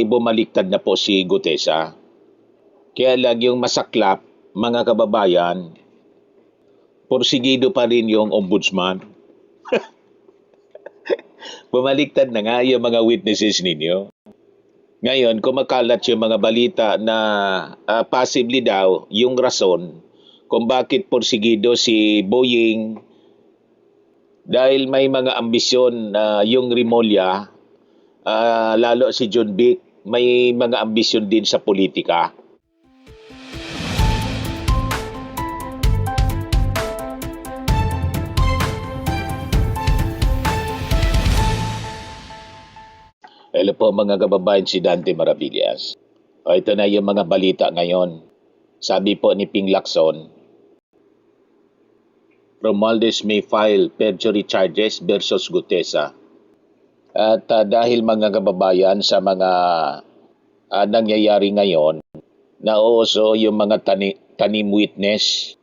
bumaliktad na po si Gutesa. Kaya lang yung masaklap, mga kababayan, porsigido pa rin yung ombudsman. Bumaliktad na nga yung mga witnesses ninyo. Ngayon, kumakalat yung mga balita na possibly daw yung rason kung bakit porsigido si Boying dahil may mga ambisyon yung Rimulya, lalo si John Vic, may mga ambisyon din sa politika. Hello po mga kababayan, si Dante Maravillas. Ito na yung mga balita ngayon. Sabi po ni Ping Lacson, Romualdez may file perjury charges versus Gutesa. At dahil mga kababayan sa mga nangyayari ngayon, nauuso yung mga tanim witness.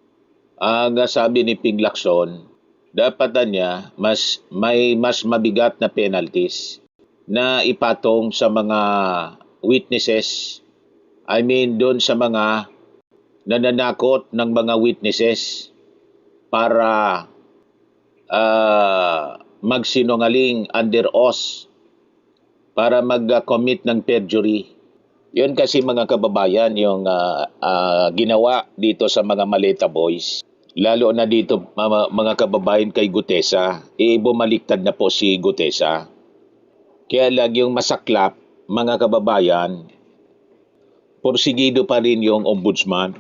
Ang sabi ni Ping Lacson, dapat niya mas mabigat na penalties na ipatong sa mga witnesses. I mean, doon sa mga nananakot ng mga witnesses para magsinungaling under oath, para mag-commit ng perjury. Yun kasi mga kababayan yung ginawa dito sa mga Maleta Boys. Lalo na dito mga kababayan kay Gutesa, bumaliktad na po si Gutesa. Kaya lang yung masaklap, mga kababayan, porsigido pa rin yung ombudsman.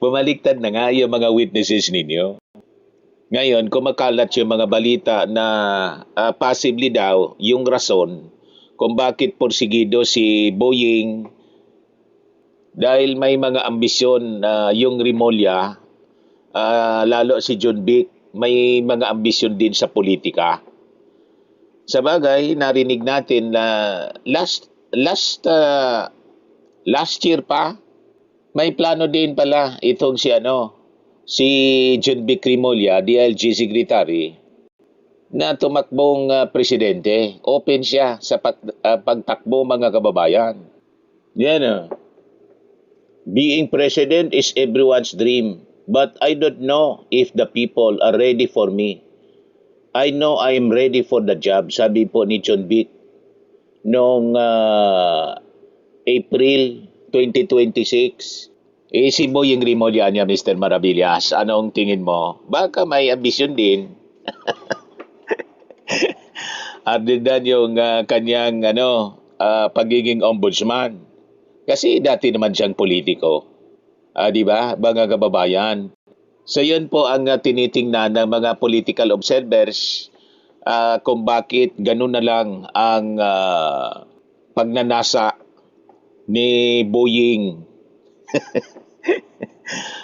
Bumaliktad na nga yung mga witnesses ninyo. Ngayon, kumakalat yung mga balita na possibly daw yung rason kung bakit porsigido si Boying dahil may mga ambisyon yung Rimulya, lalo si John Vic, may mga ambisyon din sa politika. Sa bagay, narinig natin na last year pa, may plano din pala itong si John Vic Rimulya, DILG Secretary, na tumakbong presidente. Open siya sa pagtakbo mga kababayan. Yan. Being president is everyone's dream, but I don't know if the people are ready for me. I know I am ready for the job, sabi po ni John Vic noong April 2026. Si Boying Rimulya niya, Mr. Maravillas, anong tingin mo? Baka may ambisyon din. Other than yung kanyang pagiging ombudsman. Kasi dati naman siyang politiko. Di ba, mga kababayan? So yun po ang tinitingnan ng mga political observers kung bakit ganun na lang ang pagnanasa ni Boying.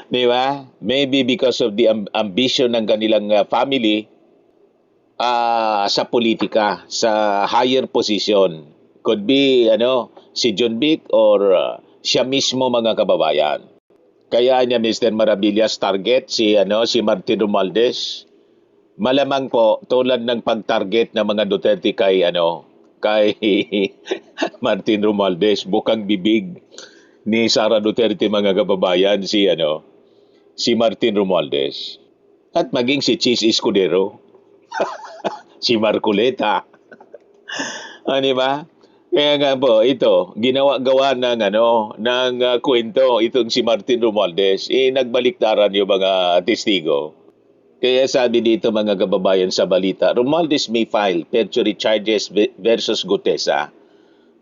Di ba? Maybe because of the ambition ng kanilang family sa politika, sa higher position. Could be si John Vic or siya mismo mga kababayan. Kaya niya Mr. Maravillas target si Martin Romualdez. Malamang po tulad ng pag-target ng mga Duterte kay Martin Romualdez, bukang bibig ni Sara Duterte mga kababayan si Martin Romualdez. At maging si Chis Escudero. Si Marcoleta. Di ba? Kaya nga po, ito, gawa ng kwento itong si Martin Romualdez. Nagbaliktaran yung mga testigo. Kaya sabi dito mga kababayan sa balita, Romualdez may file perjury charges versus Gutesa.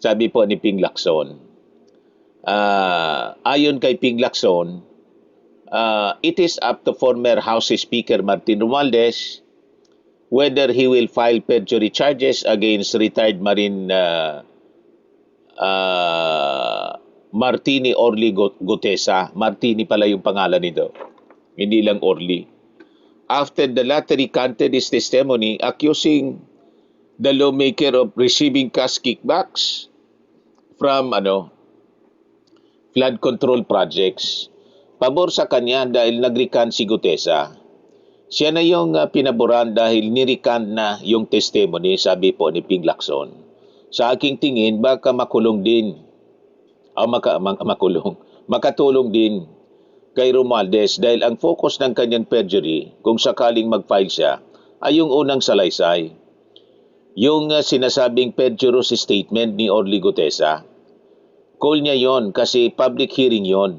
Sabi po ni Ping Lacson. Ayon kay Ping Lacson, it is up to former House Speaker Martin Romualdez whether he will file perjury charges against retired Marine Martini Orly Gutesa. Martini pala yung pangalan nito. Hindi lang Orly. After the latter recanted his testimony accusing the lawmaker of receiving cash kickbacks from flood control projects. Pabor sa kanya dahil nag-recant si Gutesa. Siya na yung pinaboran dahil ni-recant na yung testimony, sabi po ni Ping Lacson. sa aking tingin baka makulong din. Makatulong din kay Romualdez dahil ang focus ng kanyang perjury kung sakaling mag-file siya ay yung unang salaysay. Yung sinasabing perjurious statement ni Orly Gutesa. Call niya yon kasi public hearing yon.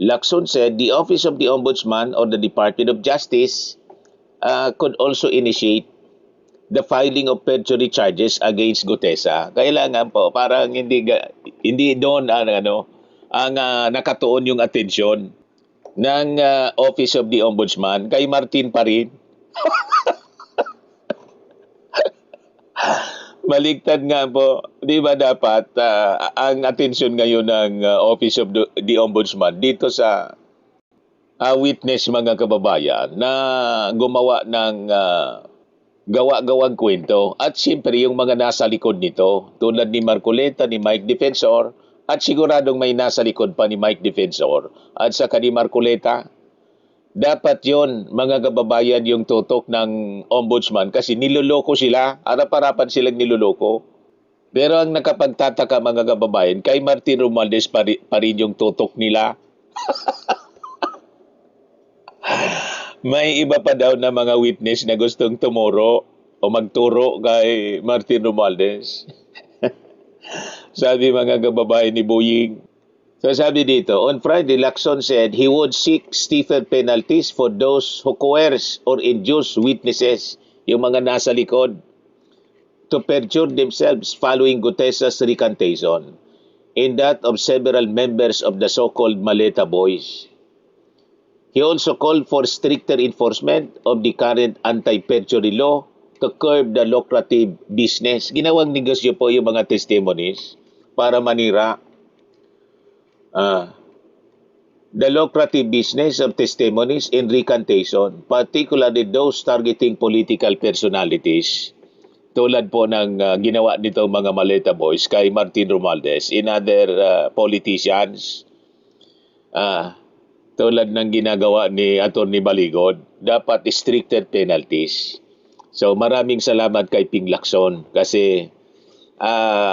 Lacson said the Office of the Ombudsman or the Department of Justice could also initiate the filing of perjury charges against Gutesa. Kailangan po parang hindi doon ang nakatuon yung atensyon ng Office of the Ombudsman kay Martin pa rin. Baligtad nga po, di ba dapat ang atensyon ngayon ng Office of the Ombudsman dito sa witness mga kababayan na gumawa ng gawa-gawang kwento at siyempre yung mga nasa likod nito tulad ni Marcoleta, ni Mike Defensor at siguradong may nasa likod pa ni Mike Defensor at saka ni Marcoleta. Dapat yon mga kababayan yung tutok ng ombudsman kasi niloloko sila, harap-harapan silang niloloko. Pero ang nakapagtataka mga kababayan, kay Martin Romualdez pa rin yung tutok nila. May iba pa daw na mga witness na gustong tumuro o magturo kay Martin Romualdez. Sabi mga kababayan ni Boying. So sabi dito, on Friday, Lacson said he would seek stiffer penalties for those who coerce or induce witnesses, yung mga nasa likod, to perjure themselves following Gutesa's recantation in that of several members of the so-called Maleta Boys. He also called for stricter enforcement of the current anti-perjury law to curb the lucrative business. Ginawang negosyo po yung mga testimonies para manira. The lucrative business of testimonies in recantation, particularly those targeting political personalities, tulad po ng ginawa nito mga Maleta Boys kay Martin Romualdez in other politicians. Tulad ng ginagawa ni Atty. Baligod, dapat stricter penalties. So maraming salamat kay Ping Lacson kasi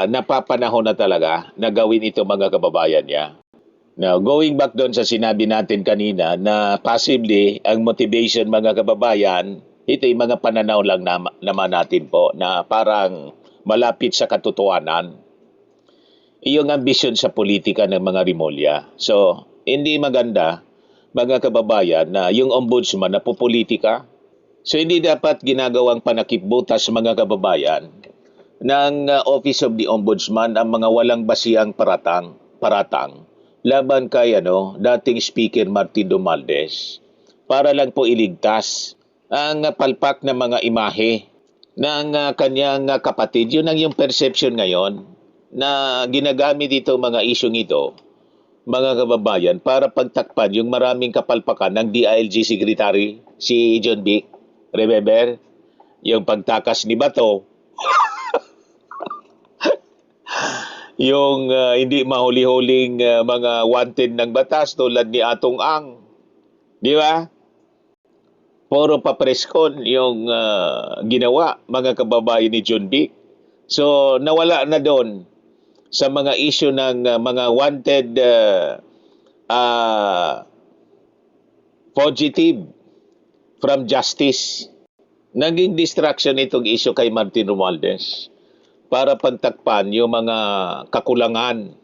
napapanahon na talaga na gawin ito mga kababayan niya. Now, going back doon sa sinabi natin kanina na possibly ang motivation mga kababayan, ito yung mga pananaw lang naman natin po na parang malapit sa katotohanan. Iyong ambisyon sa politika ng mga Rimulya. So, hindi maganda mga kababayan na yung ombudsman na pupolitika. So hindi dapat ginagawang panakipbutas mga kababayan ng Office of the Ombudsman ang mga walang basihang paratang laban kay dating Speaker Martin Romualdez para lang po iligtas ang palpak na mga imahe ng kanyang kapatid. Yun ang yung perception ngayon na ginagamit dito mga isyong ito mga kababayan, para pagtakpan yung maraming kapalpakan ng DILG Secretary, si John Vic. Remember? Yung pagtakas ni Bato. Yung hindi mahuli-huling mga wanted ng batas tulad ni Atong Ang. Di ba? Puro papreskon yung ginawa mga kababayan ni John Vic. So, nawala na doon sa mga issue ng mga wanted fugitive from justice. Naging distraction itong issue kay Martin Romualdez para pagtakpan yung mga kakulangan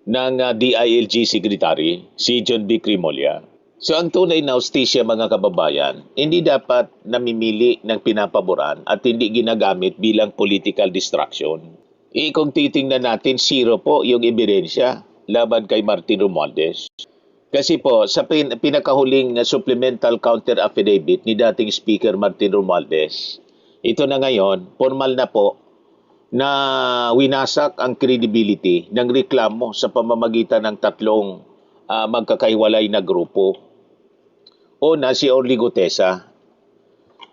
ng DILG Secretary, si John B. Crimolia. So ang tunay na hustisya mga kababayan, hindi dapat namimili ng pinapaboran at hindi ginagamit bilang political distraction. Kung titingnan natin, zero po yung ebidensya laban kay Martin Romualdez. Kasi po, sa pinakahuling supplemental counter affidavit ni dating Speaker Martin Romualdez, ito na ngayon, formal na po, na winasak ang credibility ng reklamo sa pamamagitan ng tatlong magkakaiwalay na grupo. Una, si Orly Gutesa.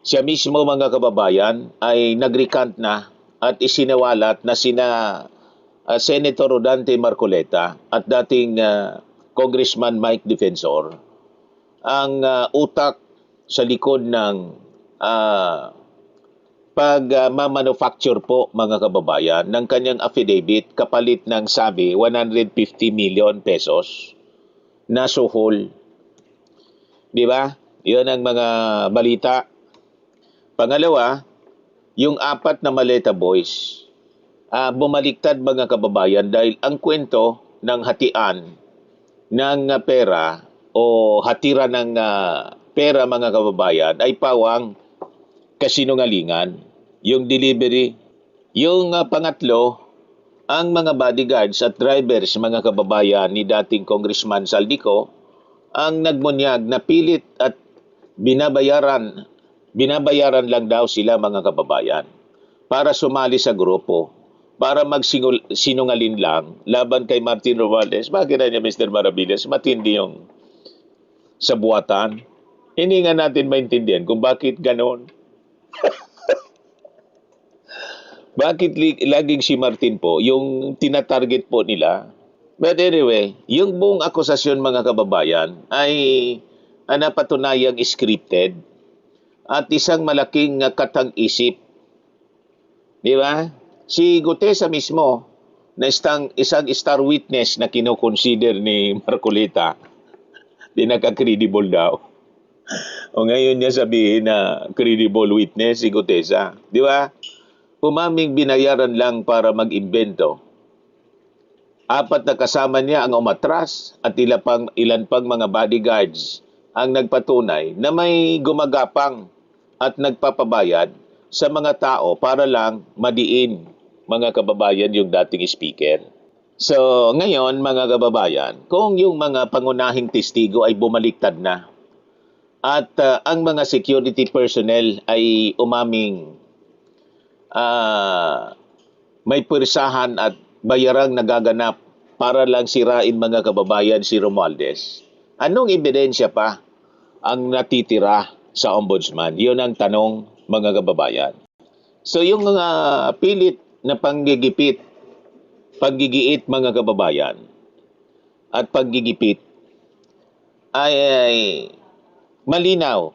Siya mismo mga kababayan ay nag-recant na at isinawalat na sina Senator Rodante Marcoleta at dating Congressman Mike Defensor ang utak sa likod ng mamanufacture po mga kababayan ng kanyang affidavit kapalit ng sabi 150 million pesos na suhol. Di ba? Yun ang mga balita. Pangalawa, yung apat na maleta boys, bumaliktad mga kababayan dahil ang kwento ng hatian ng pera o hatira ng pera mga kababayan ay pawang kasinungalingan. Yung delivery. Yung pangatlo, ang mga bodyguards at drivers mga kababayan ni dating Congressman Saldico ang nagmunyag na pilit at binabayaran lang daw sila mga kababayan para sumali sa grupo, para magsinungalin lang laban kay Martin Romualdez. Bakit na niya, Mr. Maravillas, matindi yung sa buwatan? Hindi nga natin maintindihan kung bakit ganon. Bakit laging si Martin po, yung tinatarget po nila? But anyway, yung buong akusasyon mga kababayan ay napatunayang scripted at isang malaking katang-isip. Di ba? Si Gutesa mismo, na isang star witness na kinoconsider ni Marcolita, di naka-credible daw. O ngayon niya sabihin na credible witness si Gutesa. Di ba? Umaming binayaran lang para mag-imbento. Apat na kasama niya ang umatras at ilan pang mga bodyguards ang nagpatunay na may gumagapang at nagpapabayad sa mga tao para lang madiin mga kababayan yung dating speaker. So ngayon mga kababayan, kung yung mga pangunahing testigo ay bumaliktad na at ang mga security personnel ay umaming may pwersahan at bayarang nagaganap para lang sirain mga kababayan si Romualdez, anong ebidensya pa ang natitira sa ombudsman? Yun ang tanong mga kababayan. So yung mga pilit na paggigiit mga kababayan at paggigipit ay malinaw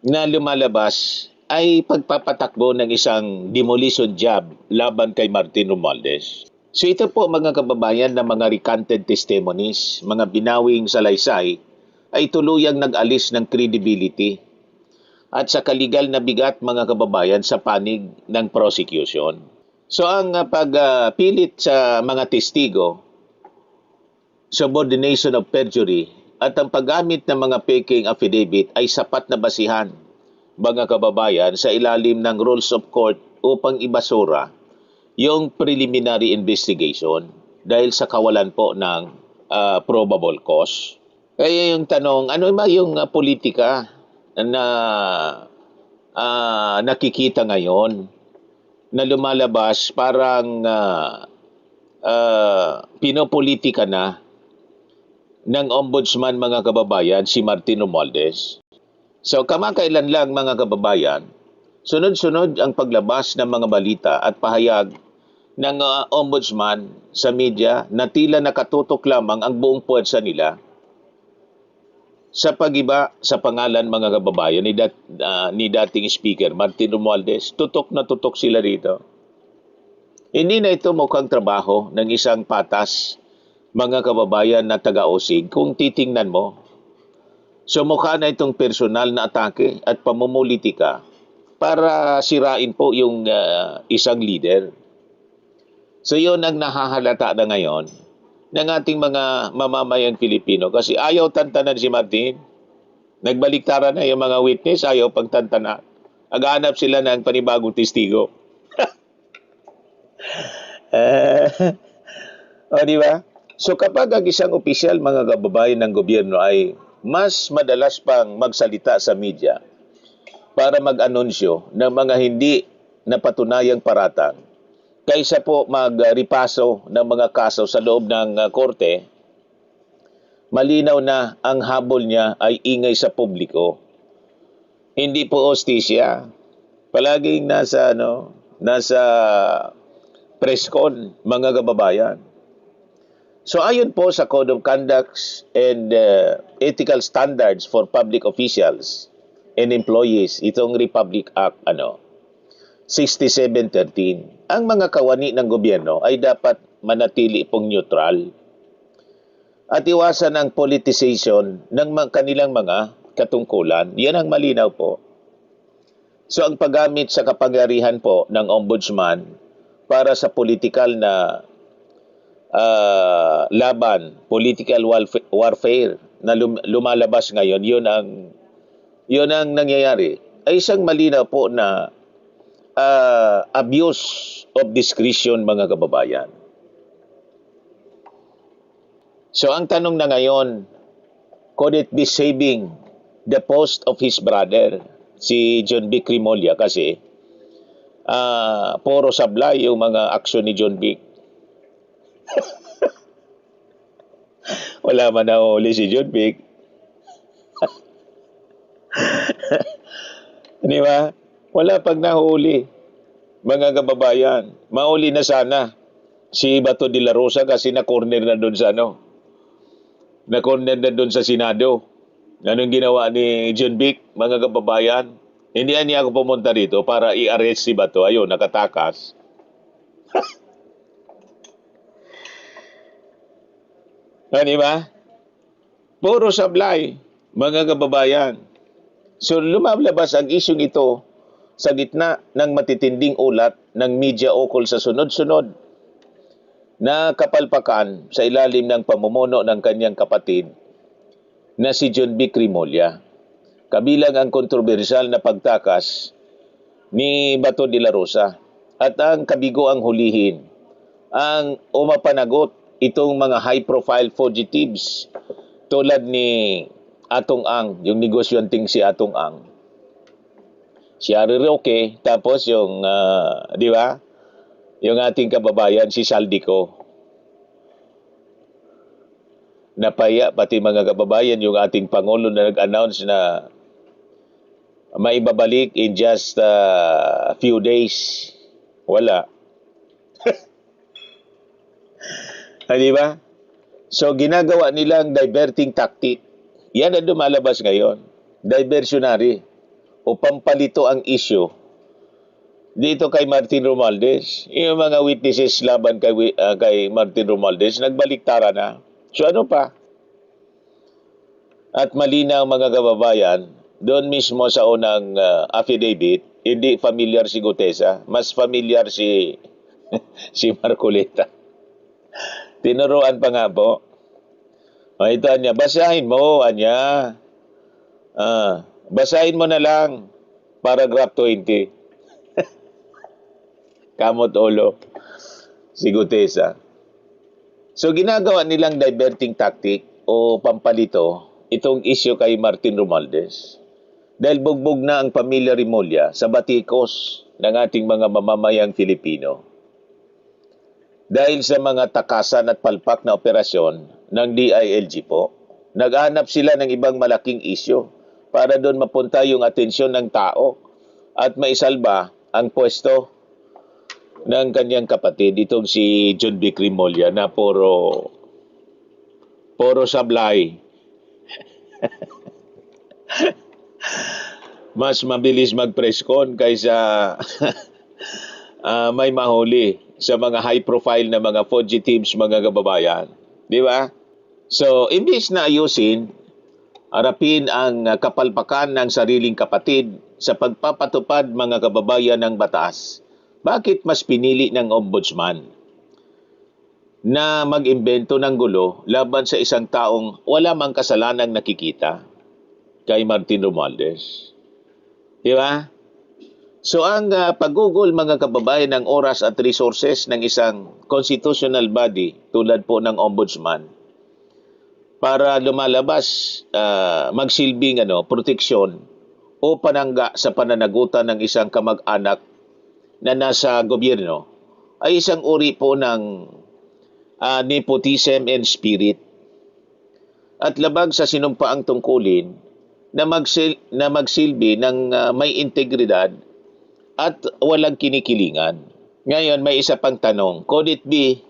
na lumalabas ay pagpapatakbo ng isang demolition job laban kay Martin Romualdez. So ito po mga kababayan na mga recanted testimonies, mga binawing salaysay, ay tuluyang nag-alis ng credibility at sa kaligal na bigat mga kababayan sa panig ng prosecution. So ang pagpilit sa mga testigo, subordination of perjury, at ang paggamit ng mga faking affidavit ay sapat na basihan mga kababayan sa ilalim ng rules of court upang ibasura yung preliminary investigation dahil sa kawalan po ng probable cause. Kaya yung tanong, ano ba yung politika na nakikita ngayon na lumalabas parang pinopolitika na ng ombudsman mga kababayan si Martin Romualdez? So kamakailan lang mga kababayan, sunod-sunod ang paglabas ng mga balita at pahayag ng ombudsman sa media na tila nakatutok lamang ang buong puwersa nila sa pagiba sa pangalan mga kababayan ni dating Speaker Martin Romualdez. Tutok na tutok sila rito. Hindi na ito mukhang trabaho ng isang patas mga kababayan na taga-osig kung titingnan mo. So mukha na itong personal na atake at pamumulitika para sirain po yung isang leader. So yun ang nahahalata na ngayon ng ating mga mamamayang Pilipino kasi ayaw tantanan si Martin. Nagbaliktaran na yung mga witness, ayaw pagtantanan. Aghanap sila ng panibagong testigo. O di ba? So kapag ang isang opisyal mga kababayan ng gobyerno ay mas madalas pang magsalita sa media para mag-anunsyo ng mga hindi napatunayang paratang kaysa po magripaso ng mga kaso sa loob ng korte, malinaw na ang habol niya ay ingay sa publiko. Hindi po hostisya. Palaging nasa presscon mga kababayan. So ayon po sa Code of Conduct and Ethical Standards for Public Officials and Employees, itong Republic Act, 6713. Ang mga kawani ng gobyerno ay dapat manatili pong neutral at iwasan ang politicization ng kanilang mga katungkulan. Yan ang malinaw po. So ang paggamit sa kapangyarihan po ng ombudsman para sa political na laban, political warfare na lumalabas ngayon, yun ang nangyayari. Ay isang malinaw po na abuse of discretion, mga kababayan. So ang tanong na ngayon, could it be saving the post of his brother, si John Vic Remulla, kasi puro sablay yung mga aksyon ni John Vic. Wala man nahuli si John Vic. Di ba? Wala pag nahuli. Mga kababayan, mauli na sana si Bato de la Rosa kasi na-corner na doon sa na-corner na doon sa Senado. Anong ginawa ni John Vic, mga kababayan? Hindi niya ako pumunta dito para i-arrest si Bato. Ayun, nakatakas. Di ba? Puro sablay, mga kababayan. So lumalabas ang isyong ito sa gitna ng matitinding ulat ng media ukol sa sunod-sunod na kapalpakan sa ilalim ng pamumuno ng kanyang kapatid na si John Vic Remulla. Kabilang ang kontrobersyal na pagtakas ni Bato de la Rosa at ang kabigo ang hulihin ang umapanagot itong mga high-profile fugitives tulad ni Atong Ang, yung negosyanteng si Atong Ang. Si Harry Roque, tapos yung, di ba? Yung ating kababayan, si Saldico. Napaya, pati mga kababayan, yung ating Pangulo na nag-announce na maibabalik in just a few days. Wala. Di ba? So, ginagawa nilang diverting tactic. Yan ang lumalabas ngayon. Diversionary. O pampalito ang issue dito kay Martin Romualdez. Yung mga witnesses laban kay Martin Romualdez, nagbaliktaran na. So ano pa? At malinaw, mga kababayan, doon mismo sa unang affidavit, hindi familiar si Gutesa, mas familiar si si Marcoleta. Tinuruan pa nga po. O ito, Anya, basahin mo, Anya. Basahin mo na lang, paragraph 20. Kamot ulo, si Gutesa. So ginagawa nilang diverting tactic o pampalito itong issue kay Martin Romualdez. Dahil bugbog na ang pamilya Remulla sa batikos ng ating mga mamamayang Filipino. Dahil sa mga takasan at palpak na operasyon ng DILG po, naghanap sila ng ibang malaking issue para doon mapunta yung atensyon ng tao at maisalba ang pwesto ng kanyang kapatid, itong si John Vic Remulla, na puro sablay. Mas mabilis mag-press-con kaysa may mahuli sa mga high-profile na mga fugitives, mga kababayan. Di ba? So, imbis na ayusin, harapin ang kapalpakan ng sariling kapatid sa pagpapatupad, mga kababayan, ng batas, bakit mas pinili ng ombudsman na mag-imbento ng gulo laban sa isang taong wala mang kasalanang nakikita kay Martin Romualdez? Di ba? So ang paggugol, mga kababayan, ng oras at resources ng isang constitutional body tulad po ng ombudsman para lumalabas, magsilbing proteksyon o panangga sa pananagutan ng isang kamag-anak na nasa gobyerno, ay isang uri po ng nepotism and spirit at labag sa sinumpaang tungkulin na magsilbi ng may integridad at walang kinikilingan. Ngayon, may isa pang tanong. Could it be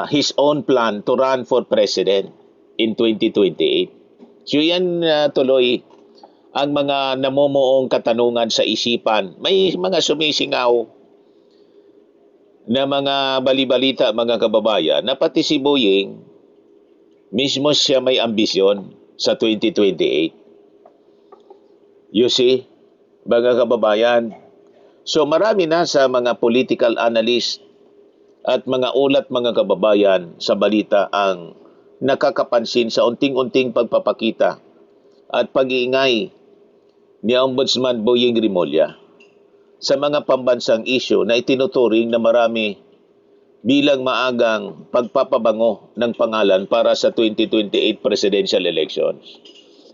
his own plan to run for president in 2028? So yan tuloy ang mga namumuong katanungan sa isipan. May mga sumisingaw na mga balibalita, mga kababayan, na pati si Boying, mismo siya may ambisyon sa 2028. You see, mga kababayan. So marami na sa mga political analyst at mga ulat, mga kababayan, sa balita ang nakakapansin sa unting-unting pagpapakita at pag-iingay ni Ombudsman Boying Rimulya sa mga pambansang isyu na itinuturing na marami bilang maagang pagpapabango ng pangalan para sa 2028 presidential elections.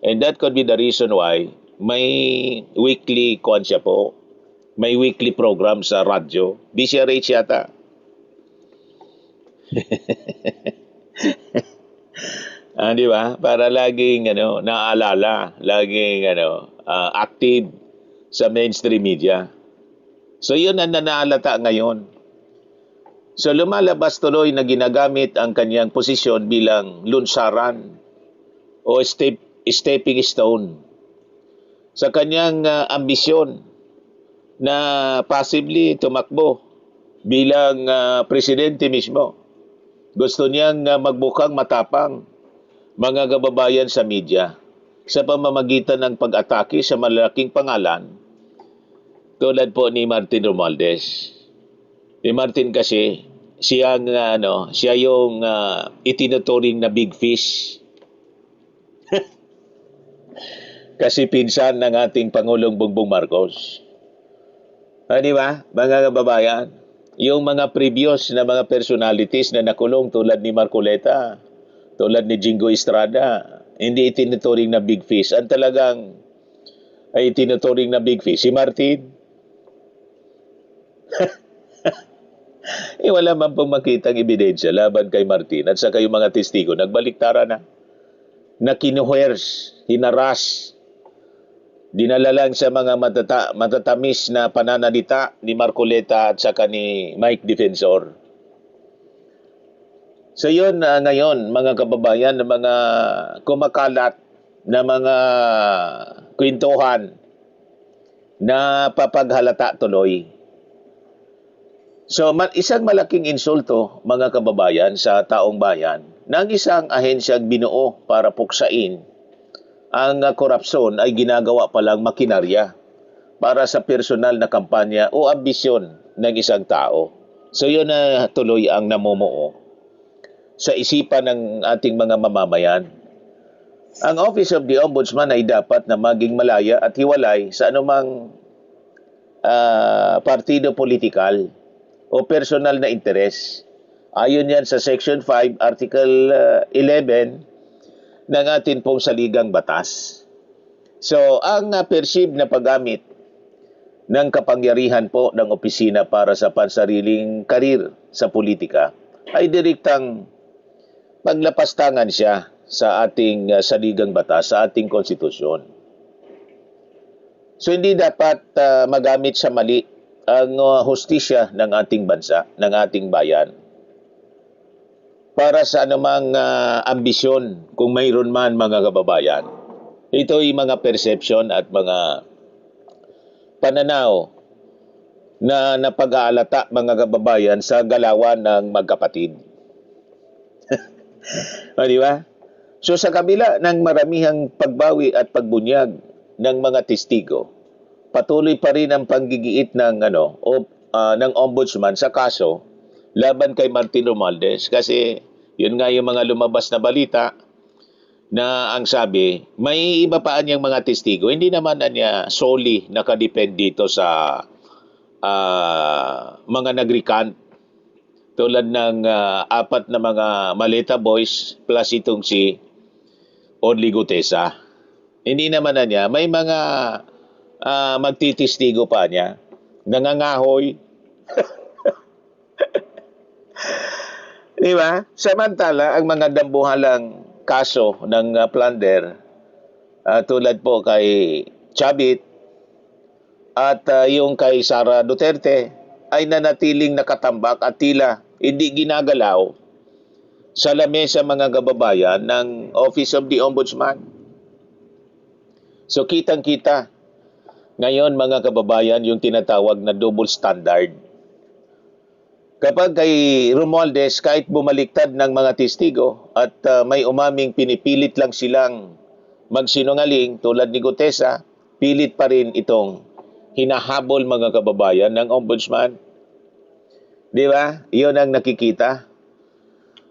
And that could be the reason why may weekly siya po, may weekly program sa radyo, DCRH yata. Di ba? Para laging naalala, laging active sa mainstream media. So yun ang nanaalata ngayon. So lumalabas tuloy na ginagamit ang kanyang posisyon bilang lunsaran o stepping stone sa kanyang ambisyon na possibly tumakbo bilang presidente mismo. Gusto niyang magbukang matapang, mga kababayan, sa media sa pamamagitan ng pag-atake sa malalaking pangalan tulad po ni Martin Romualdez. Si Martin kasi siya yung itinuturing na big fish. Kasi pinsan ng ating Pangulong Bongbong Marcos. Di ba, mga kababayan? Yung mga previous na mga personalities na nakulong tulad ni Marcoleta, tulad ni Jingo Estrada, hindi itinuturing na big fish. Ang talagang ay itinuturing na big fish, si Martin. Wala man pong makitang ebidensya laban kay Martin at saka yung mga testigo nagbaliktara na kinuhers, hinaras, dinala lang sa mga matatamis na pananalita ni Marcoleta at saka ni Mike Defensor. So yun ngayon, mga kababayan, na mga kumakalat na mga kwentuhan na papaghalata tuloy. So isang malaking insulto, mga kababayan, sa taong bayan na ang isang ahensyang binuo para puksain ang korupsyon ay ginagawa palang makinarya para sa personal na kampanya o ambisyon ng isang tao. So yun na tuloy ang namumuo sa isipan ng ating mga mamamayan. Ang Office of the Ombudsman ay dapat na maging malaya at hiwalay sa anumang partido politikal o personal na interes. Ayon yan sa Section 5, Article 11 ng atin pong saligang batas. So, ang perceived na paggamit ng kapangyarihan po ng opisina para sa pansariling karir sa politika ay direktang paglapastangan siya sa ating saligang batas, sa ating konstitusyon. So, hindi dapat magamit sa mali ang hustisya ng ating bansa, ng ating bayan, para sa anumang ambisyon, kung mayroon man, mga kababayan. Ito ay mga perception at mga pananaw na napag-aalata, mga kababayan, sa galawan ng magkapatid. Di ba? So sa kabila ng maramihang pagbawi at pagbunyag ng mga testigo, patuloy pa rin ang panggigiit ng ng ombudsman sa kaso laban kay Martin Romualdez, kasi yun nga yung mga lumabas na balita na ang sabi may iba pa niyang mga testigo, hindi naman niya solely nakadepend dito sa mga nag-recant tulad ng 4 na mga Maleta Boys plus itong si Only Gutesa. Hindi naman niya, may mga magtitistigo pa niya, nangangahoy. Di ba? Samantala, ang mga dambuhalang kaso ng plunder, tulad po kay Chavit at yung kay Sara Duterte, ay nanatiling nakatambak at tila hindi ginagalaw sa lamesa, mga kababayan, ng Office of the Ombudsman. So kitang-kita ngayon mga kababayan yung tinatawag na double standard. Kapag kay Romualdez, kahit bumaliktad ng mga testigo at may umaming pinipilit lang silang magsinungaling tulad ni Gutesa, pilit pa rin itong hinahabol mga kababayan ng ombudsman. Di ba? Iyon ang nakikita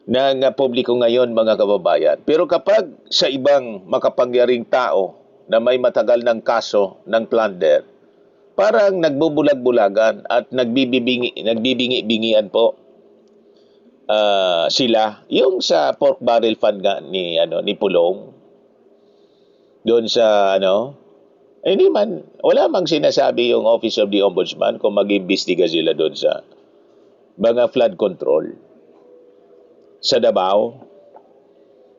ng publiko ngayon mga kababayan. Pero kapag sa ibang makapangyaring tao na may matagal ng kaso ng plunder, parang nagbubulag-bulagan at nagbibingi-bingian po sila. Yung sa pork barrel fund nga ni Pulong, doon sa hindi man, wala mang sinasabi yung Office of the Ombudsman kung mag-imbestiga sila doon sa mga flood control sa Davao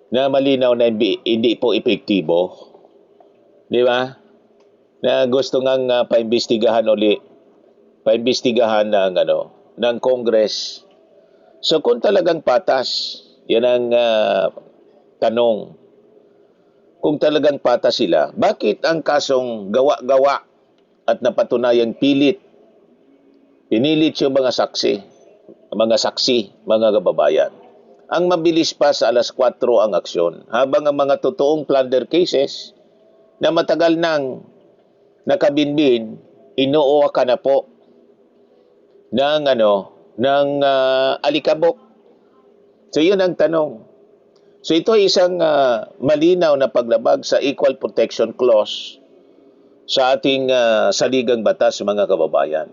na malinaw na hindi po epektibo. Di ba? Na gusto ngang paimbestigahan ng Congress. So kung talagang patas, yan ang tanong. Kung talagang patas sila, bakit ang kasong gawa-gawa at napatunayang pinilit yung mga saksi, mga kababayan? Ang mabilis pa sa alas 4 ang aksyon, habang ang mga totoong plunder cases na matagal nang nakabinbin, inuuha ka na po ng alikabok. So yun ang tanong. So ito ay isang malinaw na paglabag sa Equal Protection Clause sa ating saligang batas, mga kababayan.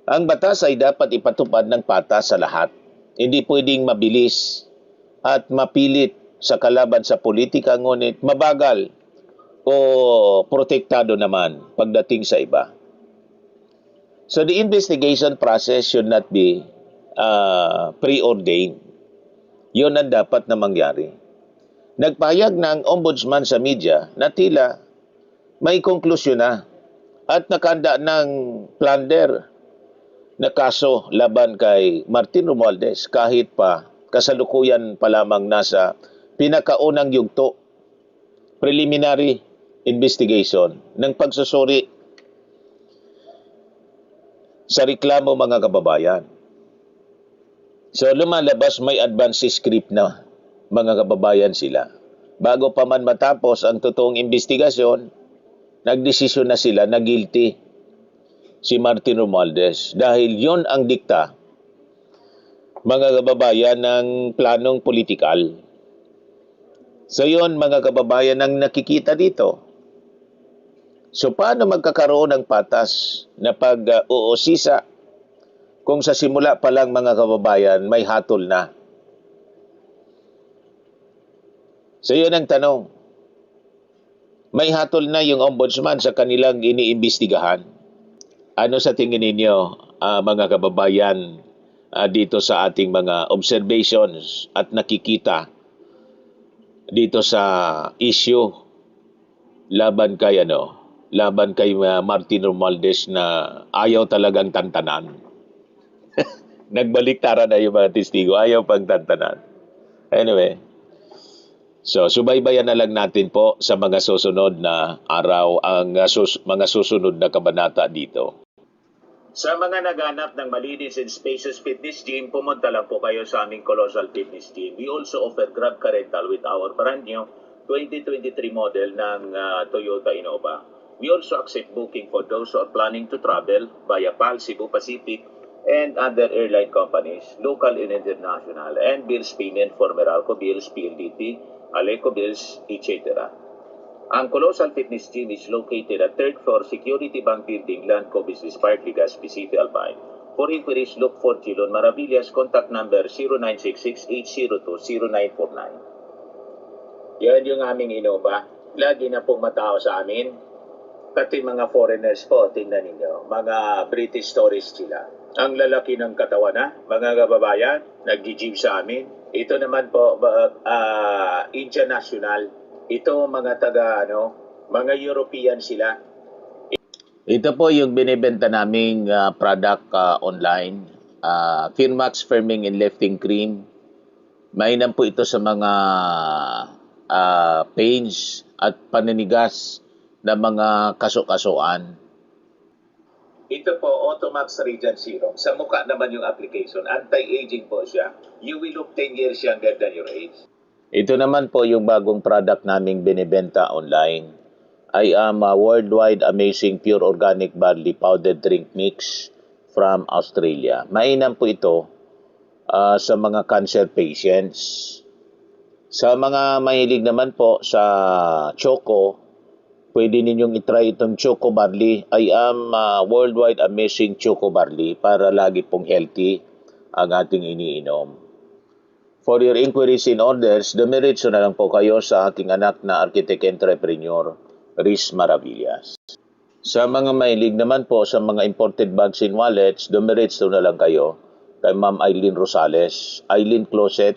Ang batas ay dapat ipatupad ng patas sa lahat. Hindi pwedeng mabilis at mapilit sa kalaban sa politika, ngunit mabagal o protektado naman pagdating sa iba. So the investigation process should not be preordained. Yun ang dapat na mangyari. Nagpahayag ng ombudsman sa media na tila may konklusyon na at nakanda ng plunder na kaso laban kay Martin Romualdez kahit pa kasalukuyan pa lamang nasa pinakaunang yugto, preliminary investigation ng pagsusuri sa reklamo, mga kababayan. So lumalabas may advance script na, mga kababayan, sila. Bago pa man matapos ang totoong investigasyon, nagdesisyon na sila na guilty si Martin Romualdez dahil yon ang dikta, mga kababayan, ng planong politikal. So yon, mga kababayan, ang nakikita dito. So paano magkakaroon ng patas na pag-uusisa kung sa simula pa lang, mga kababayan, may hatol na? So yun ang tanong. May hatol na yung ombudsman sa kanilang iniimbestigahan. Ano sa tingin ninyo, mga kababayan, dito sa ating mga observations at nakikita dito sa issue laban kay Martin Romualdez na ayaw talagang tantanan? Nagbaliktara na yung mga testigo, ayaw pang tantanan. Anyway, so subaybayan na lang natin po sa mga susunod na araw ang mga susunod na kabanata dito. Sa mga naghanap ng malinis and spacious fitness gym, pumunta lang po kayo sa aming Colossal Fitness Gym. We also offer Grab Car Rental with our brand new 2023 model ng Toyota Innova. We also accept booking for those who are planning to travel via PAL, Cebu Pacific, and other airline companies, local and international, and bills payment for Meralco Bills, PLDT, Aleco Bills, etc. Ang Colossal Fitness Gym is located at 3rd floor Security Bank Building, Landco Business Park, Legazpi City, Albay. For inquiries, look for Chilon Maravillas. Contact number 0966-802-0949. Yan yung aming Innova. Lagi na po matao sa amin. Pati mga foreigners po, tingnan ninyo. Mga British tourists sila. Ang lalaki ng katawan na, mga kababayan, nag-gym sa amin. Ito naman po, Indian National. Ito mga mga European sila. Ito po yung binibenta naming product online. Firmax Firming and Lifting Cream. Mainam po ito sa mga pains at paninigas ng mga kaso-kasuan. Ito po, Automax Radiant Serum. Sa mukha naman yung application. Anti-aging po siya. You will look 10 years younger than your age. Ito naman po yung bagong product naming binibenta online. I am a worldwide amazing pure organic barley powdered drink mix from Australia. Mainam po ito sa mga cancer patients. Sa mga mahilig naman po sa choco, pwede ninyong itry itong Choco Barley. I am worldwide amazing Choco Barley para lagi pong healthy ang ating iniinom. For your inquiries and orders, dumiretso na lang po kayo sa aking anak na architect entrepreneur, Riz Maravillas. Sa mga mahilig naman po sa mga imported bags and wallets, dumiretso na lang kayo kay Ma'am Eileen Rosales. Eileen Closet,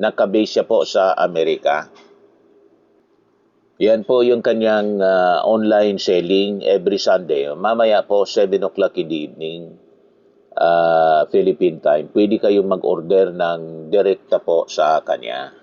nakabase siya po sa Amerika. Yan po yung kanyang online selling every Sunday. Mamaya po, 7 o'clock in the evening, Philippine time. Pwede kayong mag-order ng direkta po sa kanya.